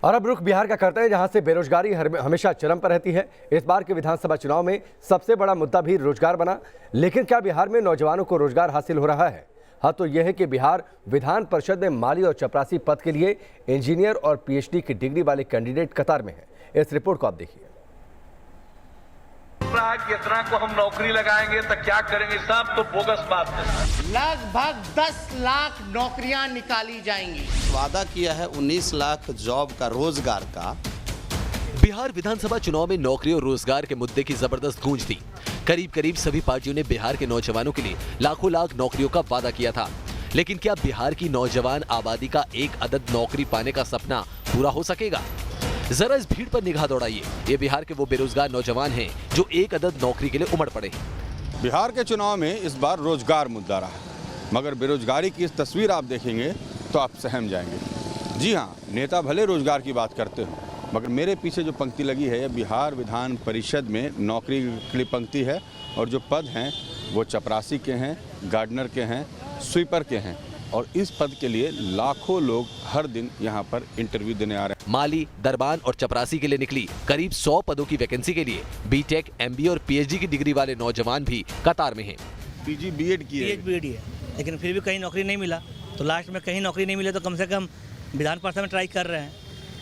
और अब रुख बिहार का करते हैं, जहां से बेरोजगारी हमेशा चरम पर रहती है। इस बार के विधानसभा चुनाव में सबसे बड़ा मुद्दा भी रोजगार बना। लेकिन क्या बिहार में नौजवानों को रोजगार हासिल हो रहा है? हाँ, तो यह है कि बिहार विधान परिषद में माली और चपरासी पद के लिए इंजीनियर और पीएचडी की डिग्री वाले कैंडिडेट कतार में है। इस रिपोर्ट को आप देखिए। इतना को हम नौकरी लगाएंगे तो क्या करेंगे, सब तो बोगस बात है। लगभग 10 लाख नौकरियां निकाली जाएंगी। वादा किया है 19 लाख जॉब का, रोजगार का। बिहार विधानसभा चुनाव में नौकरी और रोजगार के मुद्दे की जबरदस्त गूंज थी। करीब सभी पार्टियों ने बिहार के नौजवानों के लिए लाखों लाख नौकरियों का वादा किया था। लेकिन क्या बिहार की नौजवान आबादी का एक अदद नौकरी पाने का सपना पूरा हो सकेगा? जरा इस भीड़ पर निगाह दौड़ाइए। ये बिहार के वो बेरोजगार नौजवान हैं जो एक अदद नौकरी के लिए उमड़ पड़े हैं। बिहार के चुनाव में इस बार रोजगार मुद्दा रहा, मगर बेरोजगारी की इस तस्वीर आप देखेंगे तो आप सहम जाएंगे। जी हाँ, नेता भले रोजगार की बात करते हो, मगर मेरे पीछे जो पंक्ति लगी है, बिहार विधान परिषद में नौकरी के लिए पंक्ति है। और जो पद हैं वो चपरासी के हैं, गार्डनर के हैं, स्वीपर के हैं। और इस पद के लिए लाखों लोग हर दिन यहाँ पर इंटरव्यू देने आ रहे हैं। माली, दरबान और चपरासी के लिए निकली करीब 100 पदों की वैकेंसी के लिए बीटेक, एमबीए और पीएचडी की डिग्री वाले नौजवान भी कतार में हैं। पीजी बीएड की है, बीएड है, लेकिन फिर भी कहीं नौकरी नहीं मिला। तो लास्ट में कहीं नौकरी नहीं मिले तो कम से कम विधान परिषद में ट्राई कर रहे हैं।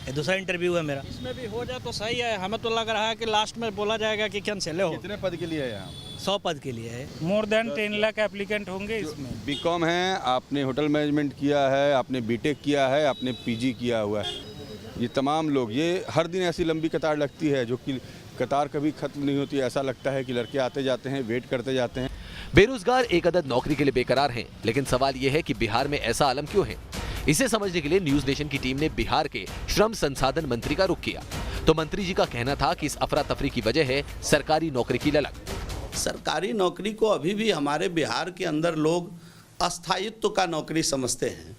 ये दूसरा इंटरव्यू है मेरा। इसमें भी हो जाए तो सही है। हमें तो लग रहा है कि लास्ट में बोला जाएगा कि कैंसिल हो। कितने पद के लिए है यहाँ? 100 पद के लिए है। मोर देन 10 लाख एप्लीकेंट होंगे इसमें। बीकॉम है, आपने होटल मैनेजमेंट किया है, आपने बीटेक किया है, आपने पीजी किया हुआ है। ये तमाम लोग, ये हर दिन ऐसी लंबी कतार लगती है जो कि कतार कभी खत्म नहीं होती। ऐसा लगता है कि लड़के आते जाते हैं, वेट करते जाते हैं। बेरोजगार एक अदद नौकरी के लिए बेकरार हैं। लेकिन सवाल यह है कि बिहार में ऐसा आलम क्यों है? इसे समझने के लिए न्यूज नेशन की टीम ने बिहार के श्रम संसाधन मंत्री का रुख किया। तो मंत्री जी का कहना था कि इस अफरा तफरी की वजह है सरकारी नौकरी की ललक। सरकारी नौकरी को अभी भी हमारे बिहार के अंदर लोग अस्थायित्व का नौकरी समझते हैं।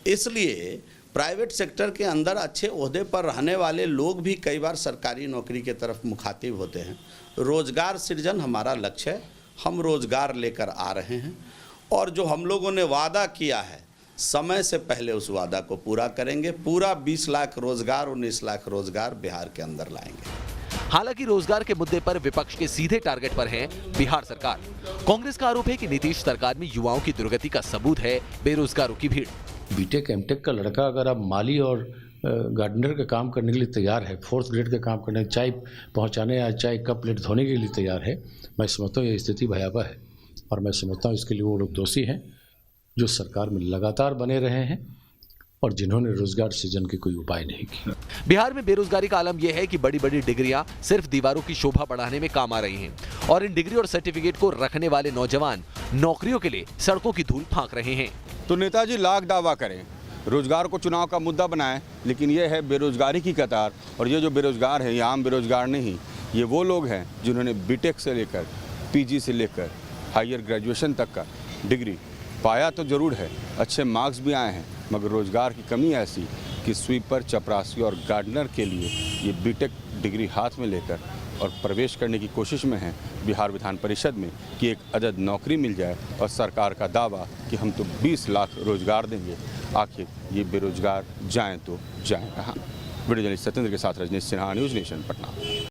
इसलिए प्राइवेट सेक्टर के अंदर अच्छे ओहदे पर रहने वाले लोग भी कई बार सरकारी नौकरी के तरफ मुखातिब होते हैं। रोजगार सृजन हमारा लक्ष्य है। हम रोजगार लेकर आ रहे हैं और जो हम लोगों ने वादा किया है, समय से पहले उस वादा को पूरा करेंगे। पूरा 20 लाख रोजगार, 19 लाख रोजगार बिहार के अंदर लाएंगे। हालांकि रोजगार के मुद्दे पर विपक्ष के सीधे टारगेट पर है बिहार सरकार। कांग्रेस का आरोप है कि नीतीश सरकार में युवाओं की दुर्गति का सबूत है बेरोजगारों की भीड़। बीटेक एमटेक का लड़का अगर अब माली और गार्डनर का काम करने के लिए तैयार है, 4th ग्रेड का काम करने, चाय पहुंचाने या चाय कप प्लेट धोने के लिए तैयार है, मैं समझता हूँ ये स्थिति भयावह है। और मैं समझता हूँ इसके लिए वो लोग दोषी हैं जो सरकार में लगातार बने रहे हैं और जिन्होंने रोजगार सृजन के कोई उपाय नहीं किए। बिहार में बेरोजगारी का आलम यह है कि बड़ी बड़ी डिग्रियां सिर्फ दीवारों की शोभा बढ़ाने में काम आ रही हैं और इन डिग्री और सर्टिफिकेट को रखने वाले नौजवान नौकरियों के लिए सड़कों की धूल फांक रहे हैं। तो नेताजी लाख दावा करें, रोजगार को चुनाव का मुद्दा बनाएं, लेकिन ये है बेरोजगारी की कतार। और ये जो बेरोजगार है, ये आम बेरोजगार नहीं, ये वो लोग हैं जिन्होंने बीटेक से लेकर पीजी से लेकर हायर ग्रेजुएशन तक का डिग्री पाया तो जरूर है, अच्छे मार्क्स भी आए हैं, मगर रोजगार की कमी ऐसी कि स्वीपर, चपरासी और गार्डनर के लिए ये बीटेक डिग्री हाथ में लेकर और प्रवेश करने की कोशिश में हैं बिहार विधान परिषद में कि एक अदद नौकरी मिल जाए। और सरकार का दावा कि हम तो 20 लाख रोजगार देंगे। आखिर ये बेरोजगार जाएं तो जाएं कहाँ? वीडियो जर्नलिस्ट सत्येंद्र के साथ रजनीश सिन्हा, न्यूज़ नेशन, पटना।